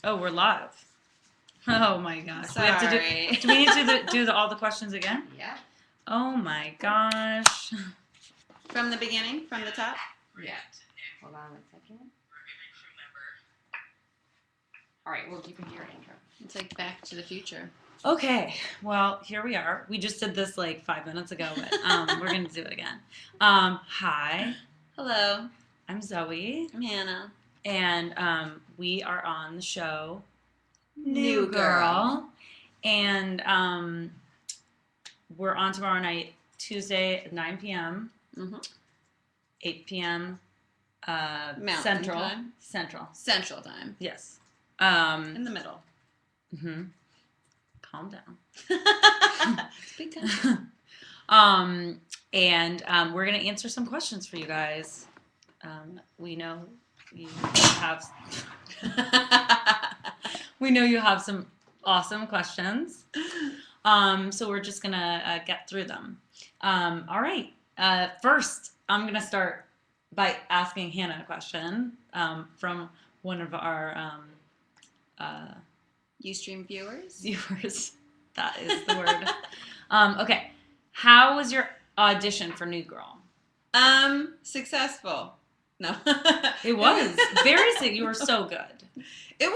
Oh, we're live. Oh my gosh. Sorry. Do we need to do all the questions again? Yeah. Oh my gosh. From the beginning? From the top? Yeah. Hold on 1 second. All right, well, you can hear intro. It's like Back to the Future. Okay. Well, here we are. We just did this like 5 minutes ago, but we're going to do it again. Hi. Hello. I'm Zooey. I'm Hannah. And we are on the show New Girl. And we're on tomorrow night, Tuesday at 9 p.m., 8 p.m. Mountain time. Central time. Yes. In the middle. Mm-hmm. Calm down. It's big time. And we're going to answer some questions for you guys. We know you have... we know you have some awesome questions. So we're just going to get through them. All right. First, I'm going to start by asking Hannah a question from one of our Ustream viewers. That is the word. Okay. How was your audition for New Girl? Successful. No. It was. Very sick. You were so good. It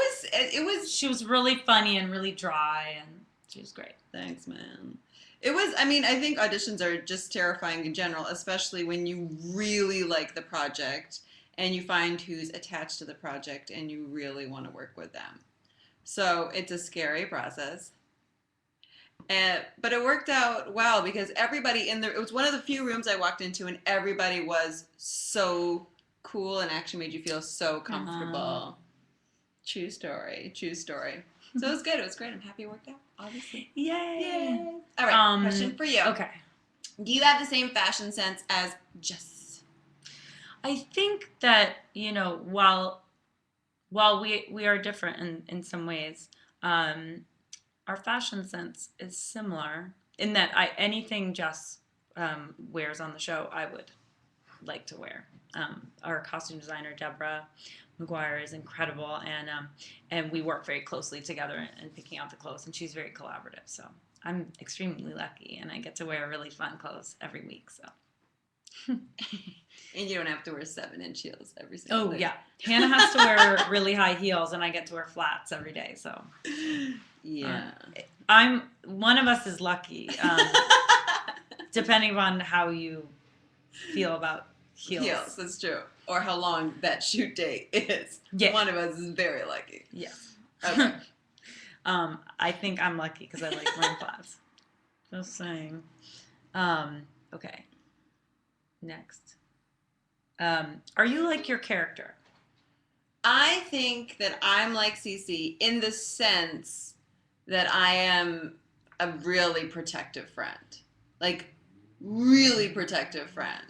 was. She was really funny and really dry, and she was great. Thanks, man. It was, I mean, I think auditions are just terrifying in general, especially when you really like the project and you find who's attached to the project and you really want to work with them. So it's a scary process. But it worked out well because everybody in there, it was one of the few rooms I walked into and everybody was so cool and actually made you feel so comfortable. True story. So it was good. It was great. I'm happy it worked out, obviously. Yay. All right, question for you. Okay. Do you have the same fashion sense as Jess? I think that, you know, while we are different in some ways, our fashion sense is similar in that anything Jess wears on the show, I would like to wear. Our costume designer, Deborah McGuire, is incredible, and we work very closely together in picking out the clothes, and she's very collaborative. So I'm extremely lucky, and I get to wear really fun clothes every week. So. And you don't have to wear 7-inch heels every single day. Oh, yeah. Hannah has to wear really high heels, and I get to wear flats every day. So, yeah. One of us is lucky, depending on how you feel about heels. Heels, that's true. Or how long that shoot day is. Yeah. One of us is very lucky. Yes. Okay. I think I'm lucky because I like wearing flats. Just saying. Okay. Next. Are you like your character? I think that I'm like Cece in the sense that I am a really protective friend. Like, really protective friend.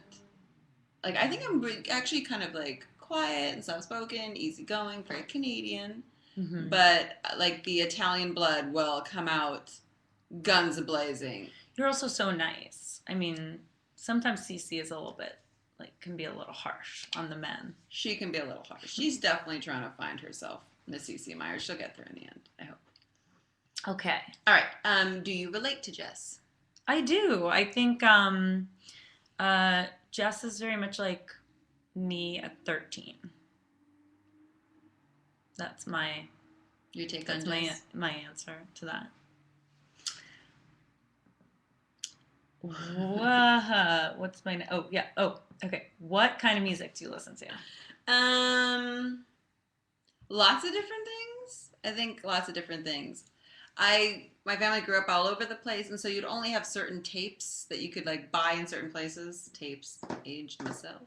Like, I think I'm actually kind of like quiet and soft-spoken, easygoing, very Canadian. Mm-hmm. But like the Italian blood will come out guns a-blazing. You're also so nice. I mean, sometimes Cece is a little bit, like, can be a little harsh on the men. She can be a little harsh. She's definitely trying to find herself, Miss Cece Myers. She'll get there in the end, I hope. Okay. All right. Do you relate to Jess? I do. I think Jess is very much like me at 13. That's my... Your take on Jess? my answer to that. What's my... Oh, yeah. Oh, okay. What kind of music do you listen to? Lots of different things. I think lots of different things. My family grew up all over the place, and so you'd only have certain tapes that you could like buy in certain places. Tapes, aged myself.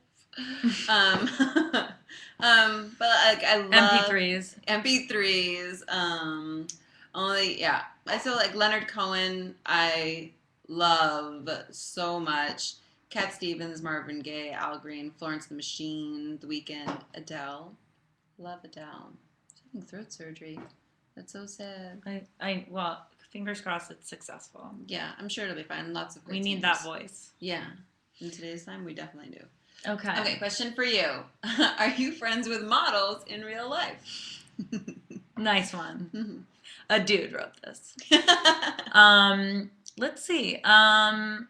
But like I love MP3s. I still like Leonard Cohen. I love so much. Cat Stevens, Marvin Gaye, Al Green, Florence and the Machine, The Weeknd, Adele. Love Adele. She's having throat surgery. That's so sad. Well, fingers crossed it's successful. Yeah, I'm sure it'll be fine. Lots of great We need singers. that voice. Yeah. In today's time, we definitely do. Okay. Okay, question for you. Are you friends with models in real life? Nice one. Mhm. A dude wrote this. Let's see. I'm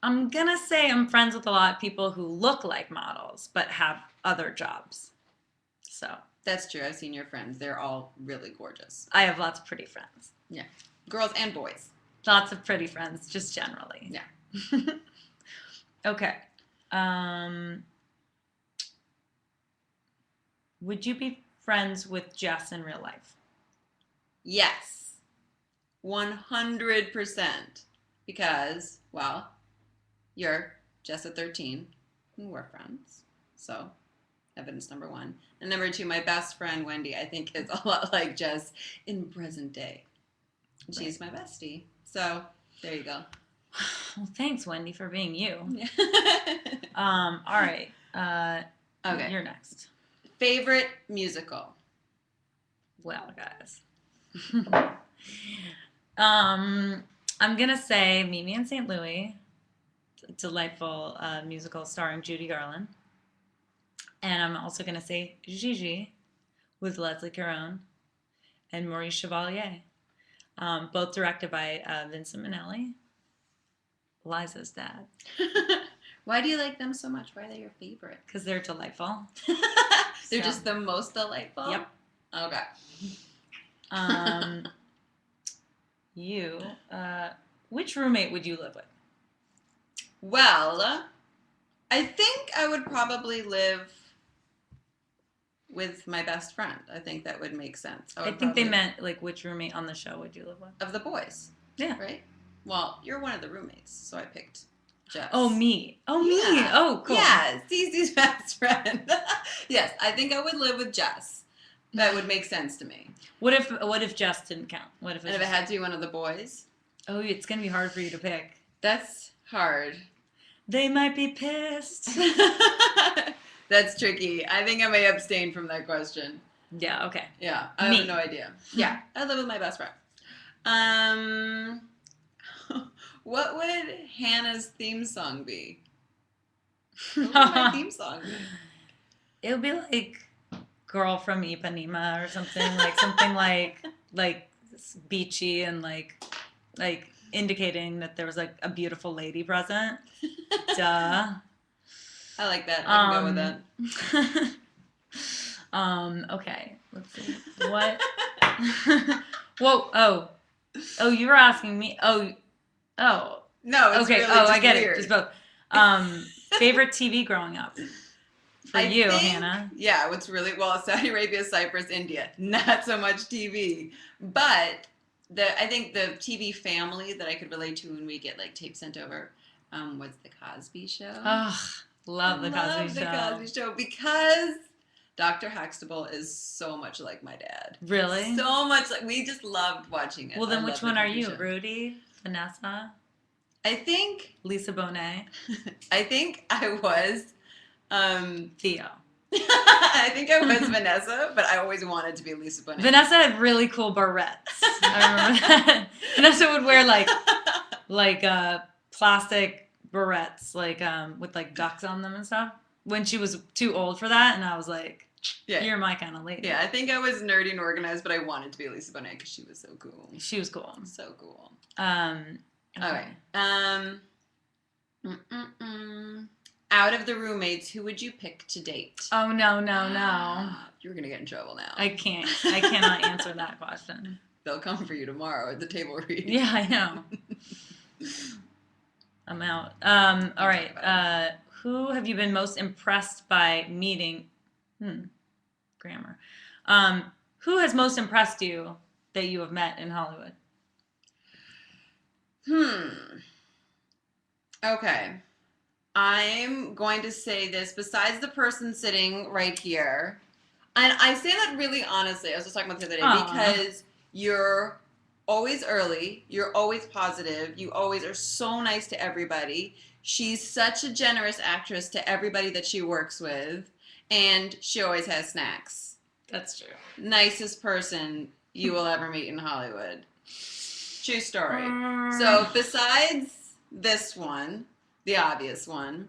gonna say I'm friends with a lot of people who look like models but have other jobs. So That's true. I've seen your friends. They're all really gorgeous. I have lots of pretty friends. Yeah. Girls and boys. Lots of pretty friends, just generally. Yeah. Okay. Would you be friends with Jess in real life? Yes. 100%. Because, well, you're just at 13. We're friends. So, evidence number one. And number two, my best friend, Wendy, I think is a lot like Jess in present day. And she's my bestie. So, there you go. Well, thanks, Wendy, for being you. Yeah. All right. Okay. You're next. Favorite musical? Well, guys. I'm going to say Meet Me in St. Louis. A delightful musical starring Judy Garland. And I'm also going to say Gigi with Leslie Caron and Maurice Chevalier. Both directed by Vincent Minnelli. Liza's dad. Why do you like them so much? Why are they your favorite? Because they're delightful. They're just the most delightful? Yep. Okay. You, which roommate would you live with? Well, I think I would probably live with my best friend. I think that would make sense. I think they meant like which roommate on the show would you live with? Of the boys. Yeah. Right? Well, you're one of the roommates, so I picked Jess. Oh, me. Oh, me. Yeah. Oh, cool. Yeah, Cece's best friend. Yes, I think I would live with Jess. That would make sense to me. What if Jess didn't count? What if And if it had to be one of the boys? Oh, it's gonna be hard for you to pick. That's hard. They might be pissed. That's tricky. I think I may abstain from that question. Yeah, okay. Yeah, I have no idea. Yeah, I live with my best friend. What would Hannah's theme song be? What would my theme song be? It would be like Girl from Ipanema or something like beachy and like indicating that there was like a beautiful lady present. Duh. I like that. I can go with that. Okay. Let's see. What? Whoa. Oh, you were asking me. Oh. No, it's okay. really I just get weird. it. Just both. Favorite TV growing up for you, Hannah? Yeah, what's really Saudi Arabia, Cyprus, India. Not so much TV, but I think the TV family that I could relate to when we get like tape sent over was the Cosby Show. Oh, love the Cosby Show because Dr. Huxtable is so much like my dad. Really? So much like we just loved watching it. Well, then which one are you? Show. Rudy? Vanessa? I think Lisa Bonet? I think I was Theo. I think I was Vanessa, but I always wanted to be Lisa Bonet. Vanessa had really cool barrettes. I remember that. Vanessa would wear like plastic barrettes, with like ducks on them and stuff. When she was too old for that, and I was like, "You're my kind of lady." Yeah, I think I was nerdy and organized, but I wanted to be Lisa Bonet because she was so cool. She was cool. So cool. Okay. All right. Out of the roommates, who would you pick to date? Oh no. You're gonna get in trouble now. I cannot answer that question. They'll come for you tomorrow at the table read. Yeah, I know. I'm out. All right. Who have you been most impressed by meeting? Grammar. Who has most impressed you that you have met in Hollywood? Okay. I'm going to say this besides the person sitting right here. And I say that really honestly. I was just talking about the other day because you're always early. You're always positive. You always are so nice to everybody. She's such a generous actress to everybody that she works with. And she always has snacks. That's true. Nicest person you will ever meet in Hollywood. True story. So besides this one, the obvious one,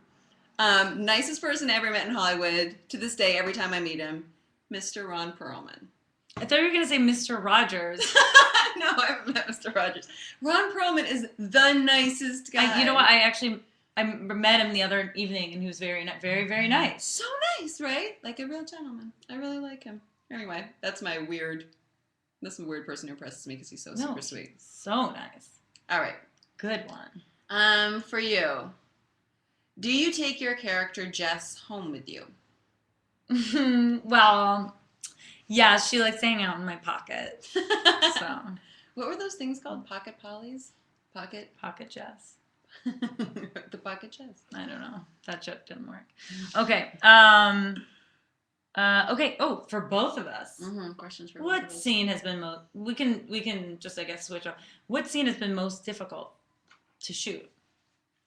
nicest person I ever met in Hollywood, to this day, every time I meet him, Mr. Ron Perlman. I thought you were gonna say Mr. Rogers. No, I haven't met Mr. Rogers. Ron Perlman is the nicest guy. You know what? I met him the other evening, and he was very, very, very nice. So nice, right? Like a real gentleman. I really like him. Anyway, that's a weird person who impresses me because he's so super sweet. So nice. All right. Good one. For you, do you take your character Jess home with you? Well, yeah, she likes hanging out in my pocket. So. What were those things called? Pocket pollies? Pocket Jess. The pocket Jess. I don't know. That joke didn't work. Okay. Okay. Oh, for both of us. Mm-hmm. Questions for what scene has been most? We can just, I guess, switch off. What scene has been most difficult to shoot?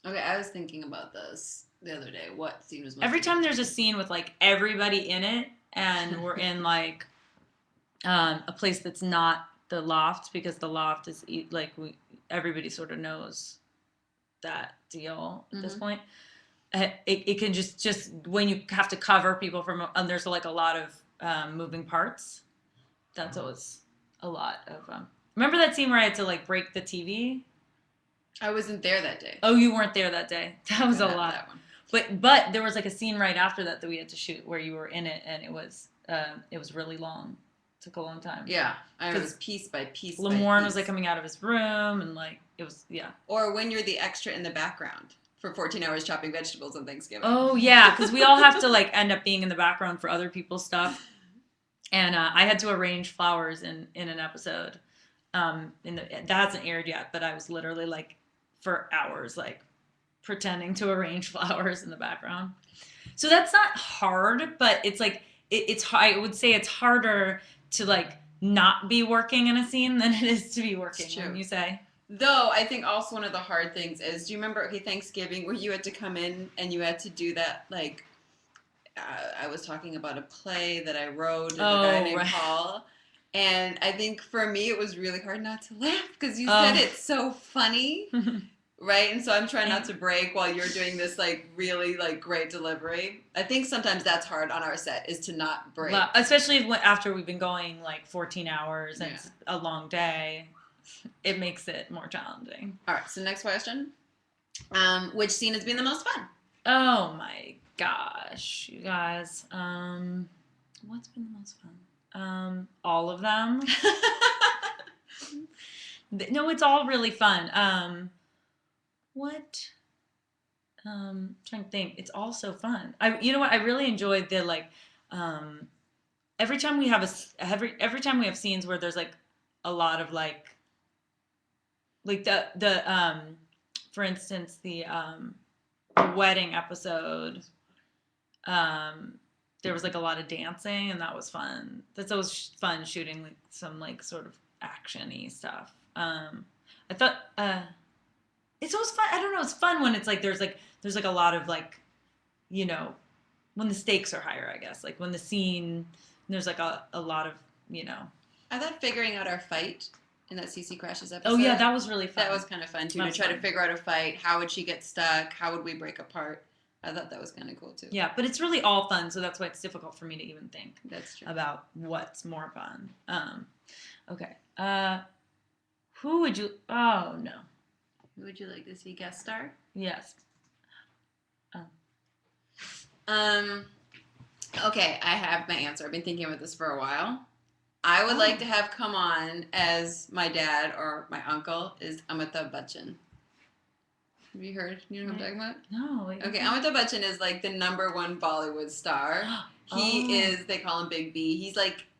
Okay, I was thinking about this the other day. What scene was most Every time difficult? there's a scene with like everybody in it, and we're in like a place that's not the loft, because the loft is like everybody sort of knows that deal at this point. It can just when you have to cover people from, and there's like a lot of moving parts. That's always a lot of. Remember that scene where I had to like break the TV? I wasn't there that day. Oh, you weren't there that day. That was a lot. That one. But there was like a scene right after that we had to shoot where you were in it, and it was really long. It took a long time. Yeah, I was piece by piece. Lamorne was like coming out of his room, and like it was Or when you're the extra in the background for 14 hours chopping vegetables on Thanksgiving. Oh yeah, because we all have to like end up being in the background for other people's stuff, and I had to arrange flowers in an episode. That hasn't aired yet, but I was literally like for hours like pretending to arrange flowers in the background. So that's not hard, but it's like it's I would say it's harder to like not be working in a scene than it is to be working. When you say. Though I think also one of the hard things is, do you remember Thanksgiving where you had to come in and you had to do that like I was talking about a play that I wrote with a guy named Paul, and I think for me it was really hard not to laugh because you said it's so funny. Right, and so I'm trying not to break while you're doing this like really like great delivery. I think sometimes that's hard on our set, is to not break, especially after we've been going like 14 hours and it's a long day. It makes it more challenging. All right, so next question: which scene has been the most fun? Oh my gosh, you guys! What's been the most fun? All of them. No, it's all really fun. What? Trying to think. It's all so fun. You know what? I really enjoyed the like. Every time we have scenes where there's like a lot of like the for instance the wedding episode. There was like a lot of dancing, and that was fun. That's always fun shooting like some like sort of action-y stuff. I thought. It's always fun. I don't know. It's fun when it's like there's a lot of like, you know, when the stakes are higher. I guess like when the scene there's like a lot of, you know. I thought figuring out our fight in that CC Crashes episode. Oh yeah, that was really fun. That was kind of fun too, to try to figure out a fight. How would she get stuck? How would we break apart? I thought that was kind of cool too. Yeah, but it's really all fun, so that's why it's difficult for me to even think. That's true. About what's more fun. Okay. Who would you? Oh no. Who would you like to see guest star? Yes. Okay, I have my answer. I've been thinking about this for a while. I would like to have come on as my dad or my uncle is Amitabh Bachchan. Have you heard? You know what I'm talking about? No. Okay, Amitabh Bachchan is like the #1 Bollywood star. He is, they call him Big B.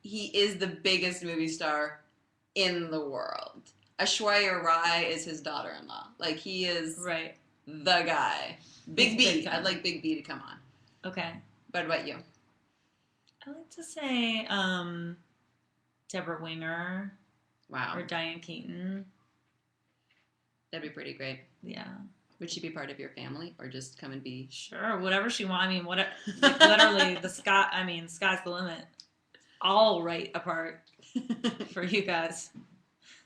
He is the biggest movie star in the world. Aishwarya Rai is his daughter-in-law. Like, he is the guy. Big B. I'd like Big B to come on. Okay. What about you? I like to say Deborah Winger. Wow. Or Diane Keaton. That'd be pretty great. Yeah. Would she be part of your family or just come and be? Sure, whatever she wants. I mean, literally, sky's the limit. I'll write a part for you guys.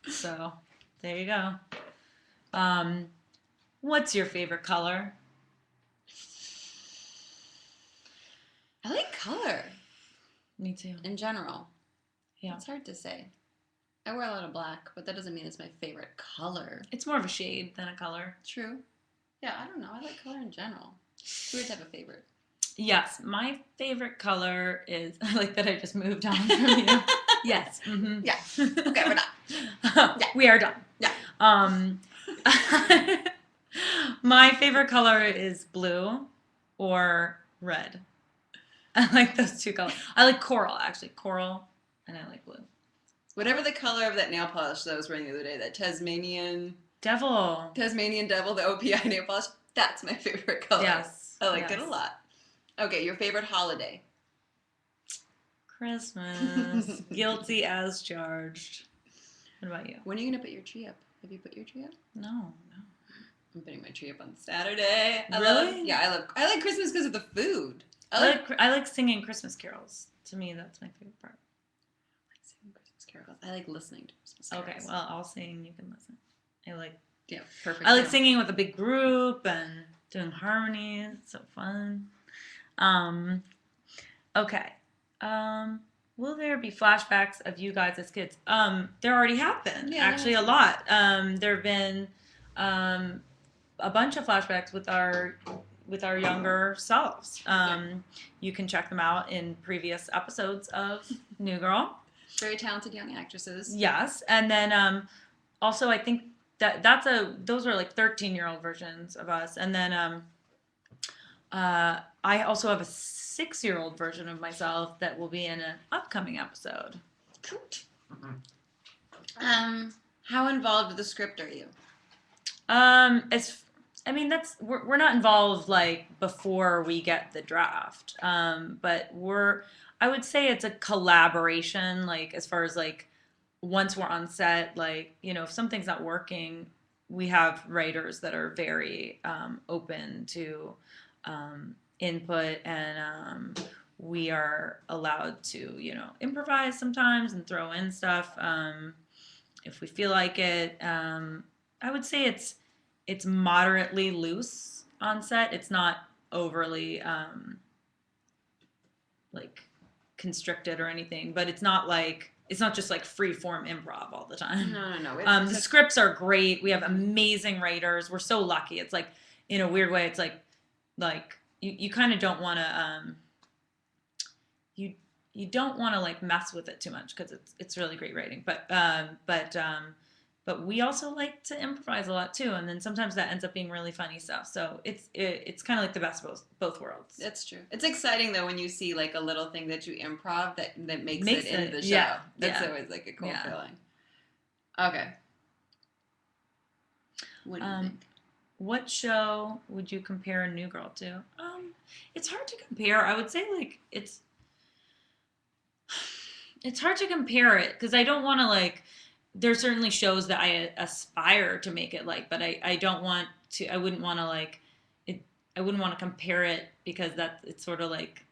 So, there you go. What's your favorite color? I like color. Me too. In general. Yeah. It's hard to say. I wear a lot of black, but that doesn't mean it's my favorite color. It's more of a shade than a color. True. Yeah, I don't know. I like color in general. Do you have a favorite? Yes, my favorite color is, I like that I just moved on from you. Yes. Mm-hmm. Yeah. Okay, we're done. Yeah. We are done. Yeah. My favorite color is blue or red. I like those two colors. I like coral, actually. Coral, and I like blue. Whatever the color of that nail polish that I was wearing the other day, that Tasmanian Devil, the OPI nail polish, that's my favorite color. Yes. I like it a lot. Okay, your favorite holiday? Christmas. Guilty as charged. What about you? When are you going to put your tree up? Have you put your tree up? No. I'm putting my tree up on Saturday. Really? I like Christmas because of the food. I like singing Christmas carols. To me, that's my favorite part. I like singing Christmas carols. I like listening to Christmas carols. Okay, well, I'll sing. You can listen. Perfect. I like singing with a big group and doing harmonies. It's so fun. Okay. Will there be flashbacks of you guys as kids? There already have been. Actually, a lot. There have been a bunch of flashbacks with our younger selves. You can check them out in previous episodes of New Girl. Very talented young actresses. Yes, and then also I think those are like 13-year-old versions of us, and then I also have a 6-year-old version of myself that will be in an upcoming episode. Cool. How involved with the script are you? We're not involved like before we get the draft, but I would say it's a collaboration, like as far as like once we're on set, like, you know, if something's not working, we have writers that are very open to input, and we are allowed to, you know, improvise sometimes and throw in stuff if we feel like it. I would say it's moderately loose on set. It's not overly like constricted or anything, but it's not just like free form improv all the time. No. The scripts are great. We have amazing writers. We're so lucky. It's like, in a weird way, it's like you kind of don't want to you don't want to like mess with it too much because it's really great writing. But we also like to improvise a lot too, and then sometimes that ends up being really funny stuff. So it's kind of like the best of both worlds. That's true. It's exciting though when you see like a little thing that you improv that makes it into the show. Yeah, That's always like a cool feeling. Okay. What do you think? What show would you compare New Girl to? It's hard to compare. I would say like it's hard to compare it because I don't want to like. There's certainly shows that I aspire to make it like, but I don't want to. I wouldn't want to like it. I wouldn't want to compare it because it's sort of like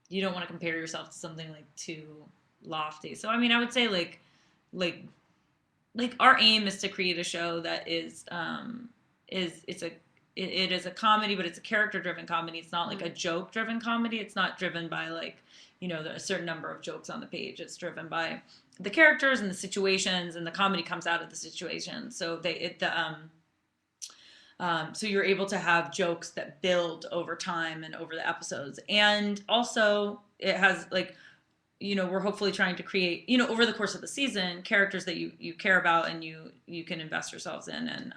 you don't want to compare yourself to something like too lofty. So I mean, I would say like our aim is to create a show that is it is a comedy, but it's a character-driven comedy. It's not like a joke-driven comedy. It's not driven by like, you know, a certain number of jokes on the page. It's driven by the characters and the situations, and the comedy comes out of the situation. So so you're able to have jokes that build over time and over the episodes, and also it has like, you know, we're hopefully trying to create, you know, over the course of the season, characters that you care about and you can invest yourselves in,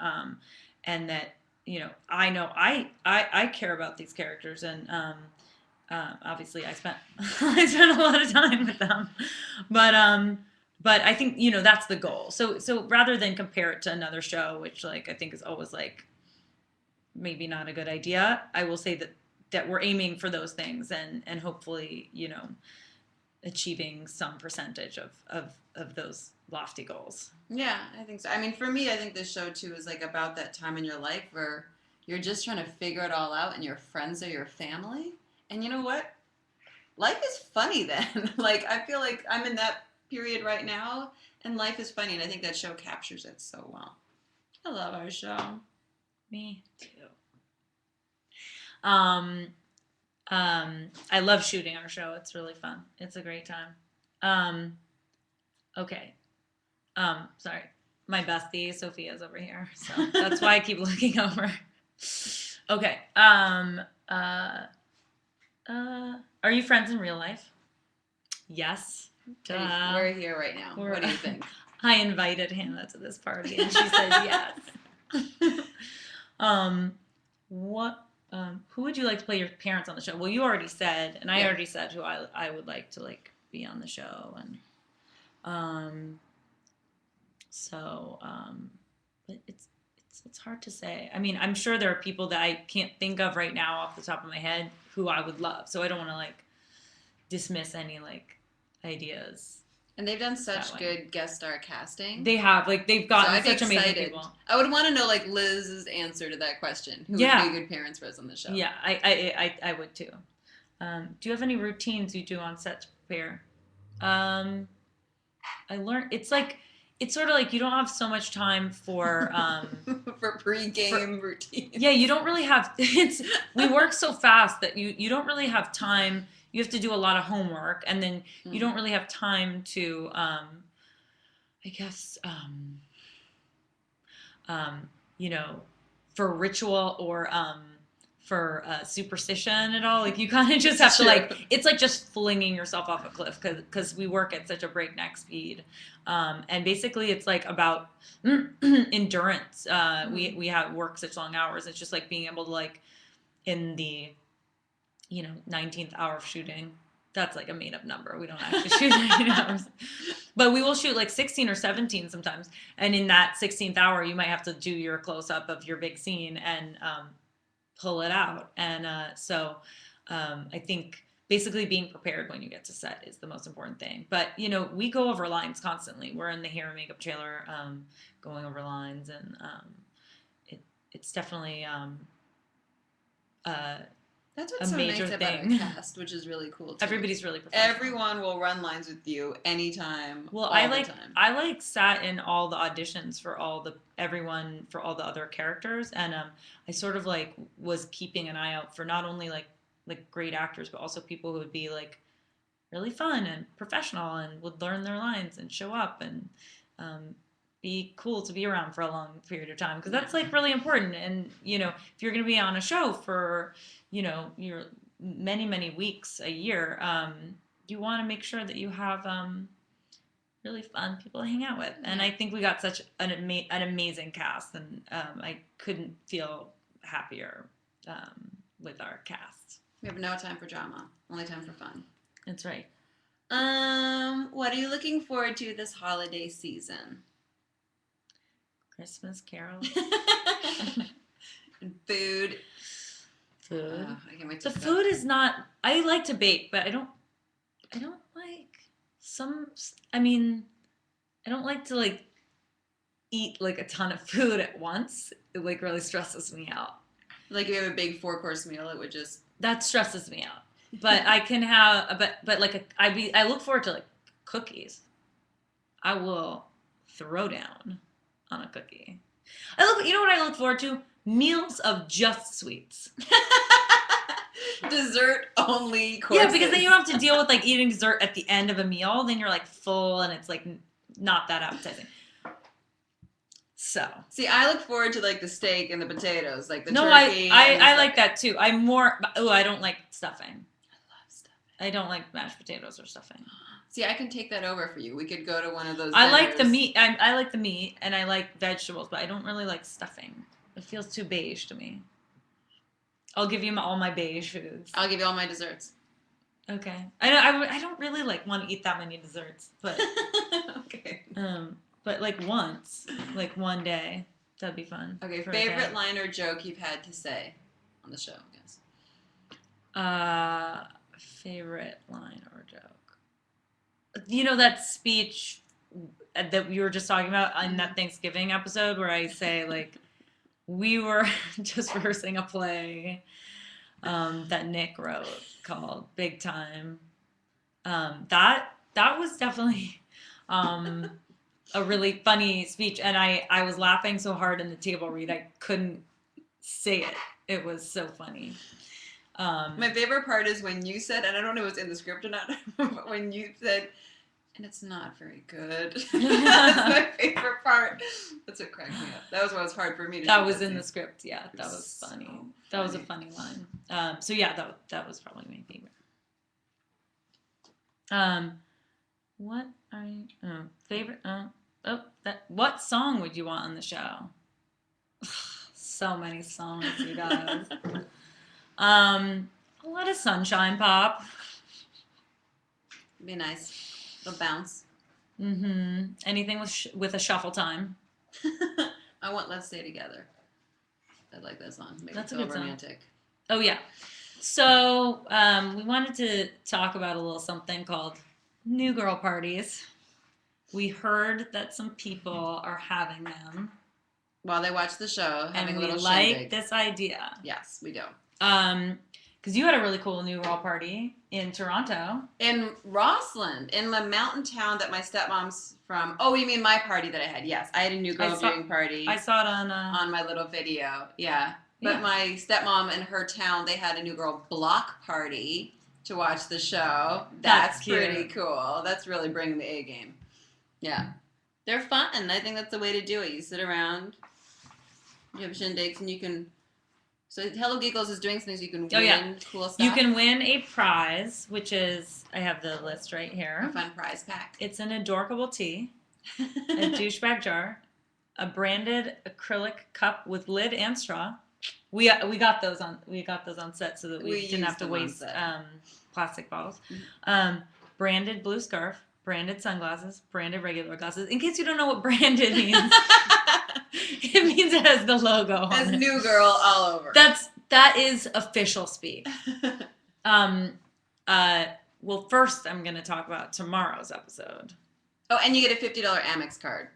and that, you know I care about these characters, and obviously I spent a lot of time with them, but I think, you know, that's the goal. So rather than compare it to another show, which like I think is always like maybe not a good idea, I will say that we're aiming for those things, and hopefully, you know, achieving some percentage of those lofty goals. Yeah, I think so. I mean, for me, I think this show too is like about that time in your life where you're just trying to figure it all out and your friends are your family. And you know what? Life is funny then. Like, I feel like I'm in that period right now and life is funny, and I think that show captures it so well. I love our show. Me too. I love shooting our show. It's really fun. It's a great time. Okay. Sorry. My bestie Sophia's over here, so that's why I keep looking over. Okay. Uh, are you friends in real life? Yes. Duh. We're here right now. What do you think? I invited Hannah to this party, and she said yes. um, what? Who would you like to play your parents on the show? Well, you already said, and I already said who I would like to like be on the show, and so but it's hard to say. I mean, I'm sure there are people that I can't think of right now off the top of my head who I would love. So I don't want to like dismiss any like ideas. And they've done such good guest star casting. They have, like, they've gotten such amazing people. I would want to know, like, Liz's answer to that question. Who would be good parents for us on the show? Yeah, I would too. Do you have any routines you do on set to prepare? I learned, it's sort of like you don't have so much time for for pre-game routines. Yeah, you don't really have. We work so fast that you don't really have time. You have to do a lot of homework, and then you don't really have time to, I guess, you know, for ritual or for superstition at all. Like you kind of just have to like, it's like just flinging yourself off a cliff because we work at such a breakneck speed. And basically it's like about endurance. We have work such long hours. It's just like being able to like in the 19th hour of shooting. That's like a made up number. We don't actually shoot 19 hours. But we will shoot like 16 or 17 sometimes. And in that 16th hour, you might have to do your close up of your big scene and pull it out. And so I think basically being prepared when you get to set is the most important thing. But, we go over lines constantly. We're in the hair and makeup trailer going over lines. And it's definitely that's what's so nice about our cast, which is really cool too. Everybody's really professional. Everyone will run lines with you anytime. Well, I sat in all the auditions for everyone for all the other characters, and I sort of like was keeping an eye out for not only like great actors, but also people who would be like really fun and professional and would learn their lines and show up and be cool to be around for a long period of time, because that's like really important. And if you're going to be on a show for your many weeks a year, you want to make sure that you have really fun people to hang out with. And I think we got such an amazing cast, and I couldn't feel happier with our cast. We have no time for drama, only time for fun. That's right. What are you looking forward to this holiday season? Christmas Carol. And food. I can't wait to food is not. I like to bake, but I don't like some. I mean, I don't like to like eat like a ton of food at once. It like really stresses me out. Like if you have a big 4-course meal, it would just. That stresses me out. But I can have, but like I look forward to like cookies. I will throw down on a cookie. You know what I look forward to? Meals of just sweets. Dessert only courses. Yeah, because then you don't have to deal with like eating dessert at the end of a meal. Then you're like full and it's like not that appetizing. So. See, I look forward to like the steak and the potatoes, like the turkey. No, I like that too. I don't like stuffing. I love stuffing. I don't like mashed potatoes or stuffing. See, I can take that over for you. We could go to one of those. I like the meat. I like the meat and I like vegetables, but I don't really like stuffing. It feels too beige to me. I'll give you all my beige foods. I'll give you all my desserts. Okay. I don't really like want to eat that many desserts, but okay. But like once, like one day, that'd be fun. Okay. Favorite line or joke you've had to say on the show, I guess. Favorite line or joke. That speech that we were just talking about in that Thanksgiving episode where I say like, we were just rehearsing a play that Nick wrote called Big Time. That was definitely a really funny speech, and I was laughing so hard in the table read I couldn't say it. It was so funny. My favorite part is when you said, and I don't know if it was in the script or not, but when you said, And it's not very good. That's my favorite part. That's what cracked me up. That was what was hard for me to. That do was that in scene. the script. Yeah, that was So funny. funny. That was a funny line. So yeah, that was probably my favorite. What are you favorite? What song would you want on the show? So many songs, you guys. Let a sunshine pop. Be nice. It'll bounce. Anything with a shuffle time. I want Let's Stay Together. I like that song. Make That's it a feel good song. romantic. Oh yeah. So we wanted to talk about a little something called New Girl Parties. We heard that some people are having them. While they watch the show, having and a little we like shindig. this idea. Yes, we do. Because you had a really cool New Girl Party in Toronto. In Rossland, in the mountain town that my stepmom's from. Oh, you mean my party that I had? Yes, I had a new girl viewing party. I saw it on my little video. Yeah. But Yeah. my stepmom in her town, they had a new girl block party to watch the show. That's pretty cool. That's really bringing the A game. Yeah. They're fun. I think that's the way to do it. You sit around, you have shindigs, and you can. So Hello Giggles is doing things you can win cool stuff. You can win a prize, which is, I have the list right here. A fun prize pack. It's an adorable tea, a douchebag jar, a branded acrylic cup with lid and straw. We got those on set so that we didn't have to waste plastic bottles. Branded blue scarf, branded sunglasses, branded regular glasses. In case you don't know what branded means. It means it has the logo on it. Has New Girl all over. That is official speak. Well, first I'm going to talk about tomorrow's episode. Oh, and you get a $50 Amex card.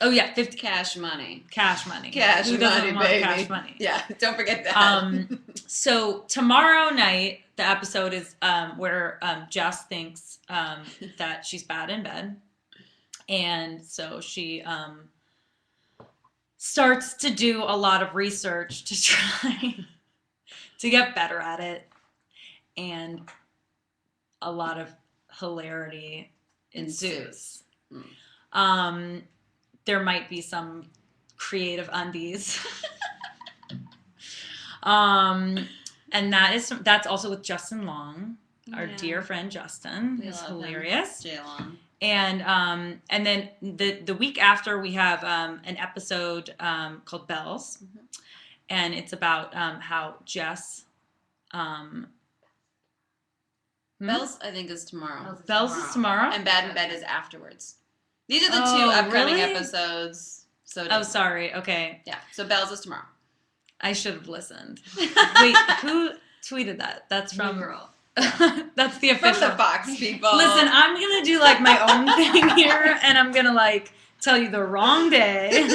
Oh yeah, 50 cash money. Cash money. Cash Who money, doesn't want baby. cash money? Yeah, don't forget that. So tomorrow night, the episode is where Jess thinks that she's bad in bed, and so she starts to do a lot of research to try to get better at it, and a lot of hilarity ensues. There might be some creative undies. And that's also with Justin Long, our dear friend Justin. He's hilarious. J-Long. And then the week after we have an episode called Bells, and it's about how Jess. Bells, I think, is tomorrow. Bells is tomorrow, and Bad in Bed is afterwards. These are the two upcoming episodes. So sorry. Okay. Yeah. So Bells is tomorrow. I should have listened. Wait, who tweeted that? That's from New Girl. That's the official. From the Fox people. Listen, I'm gonna do like my own thing here, and I'm gonna like tell you the wrong day.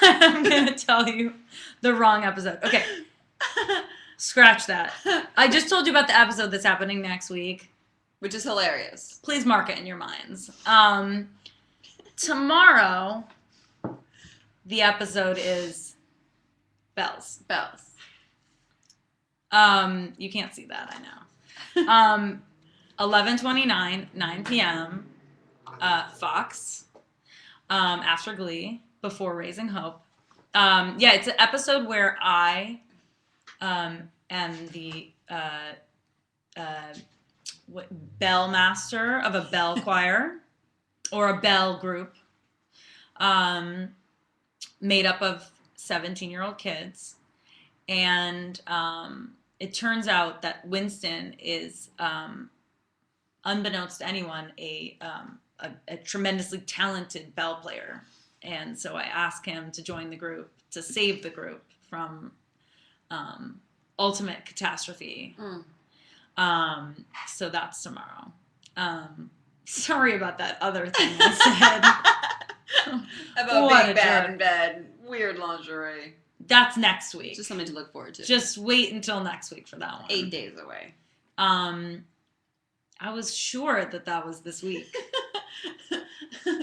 I'm gonna tell you the wrong episode. Okay. Scratch that. I just told you about the episode that's happening next week. Which is hilarious. Please mark it in your minds. Tomorrow, the episode is Bells. Bells. You can't see that, I know. 11:29, 9 p.m. Fox. After Glee, before Raising Hope. Yeah, it's an episode where I am the bell master of a bell choir or a bell group made up of 17-year-old kids. And it turns out that Winston is, unbeknownst to anyone, a tremendously talented bell player. And so I asked him to join the group to save the group from ultimate catastrophe. So that's tomorrow. Sorry about that other thing I said. About being bad in bed. Weird lingerie. That's next week. Just something to look forward to. Just wait until next week for that one. 8 days away. I was sure that was this week.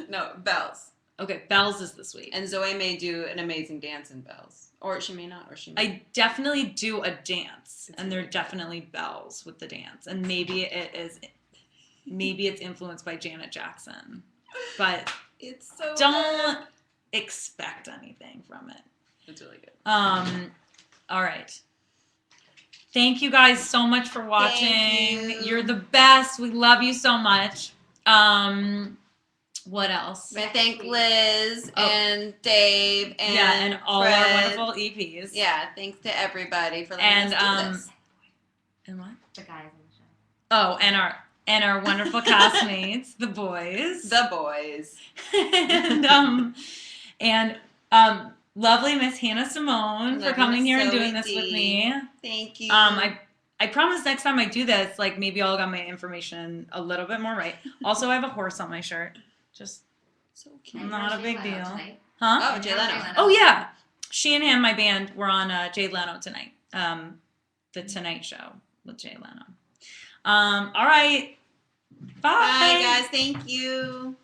No, Bells. Okay, Bells is this week. And Zooey may do an amazing dance in Bells. Or she may not, or she may. I definitely do a dance. And there are definitely bells with the dance. And maybe it is maybe it's influenced by Janet Jackson, but It's so don't good. expect anything from it. It's really good. All right. Thank you guys so much for watching. Thank you. You're the best. We love you so much. What else? I thank Liz Oh. and Dave and and all Fred. our wonderful EPs. Yeah, thanks to everybody for letting us do this. And what? The guys in the show. Oh, and our wonderful castmates, the boys. The boys. and lovely Miss Hannah Simone for coming here and doing this with me. Thank you. I promise next time I do this, like maybe I'll get my information a little bit more right. Also, I have a horse on my shirt. Just so cute. not a big Leno deal. tonight. Huh? Oh, Jay Leno. Oh yeah, she and him, my band, were on Jay Leno tonight. The Tonight Show with Jay Leno. All right. Bye. Bye, guys. Thank you.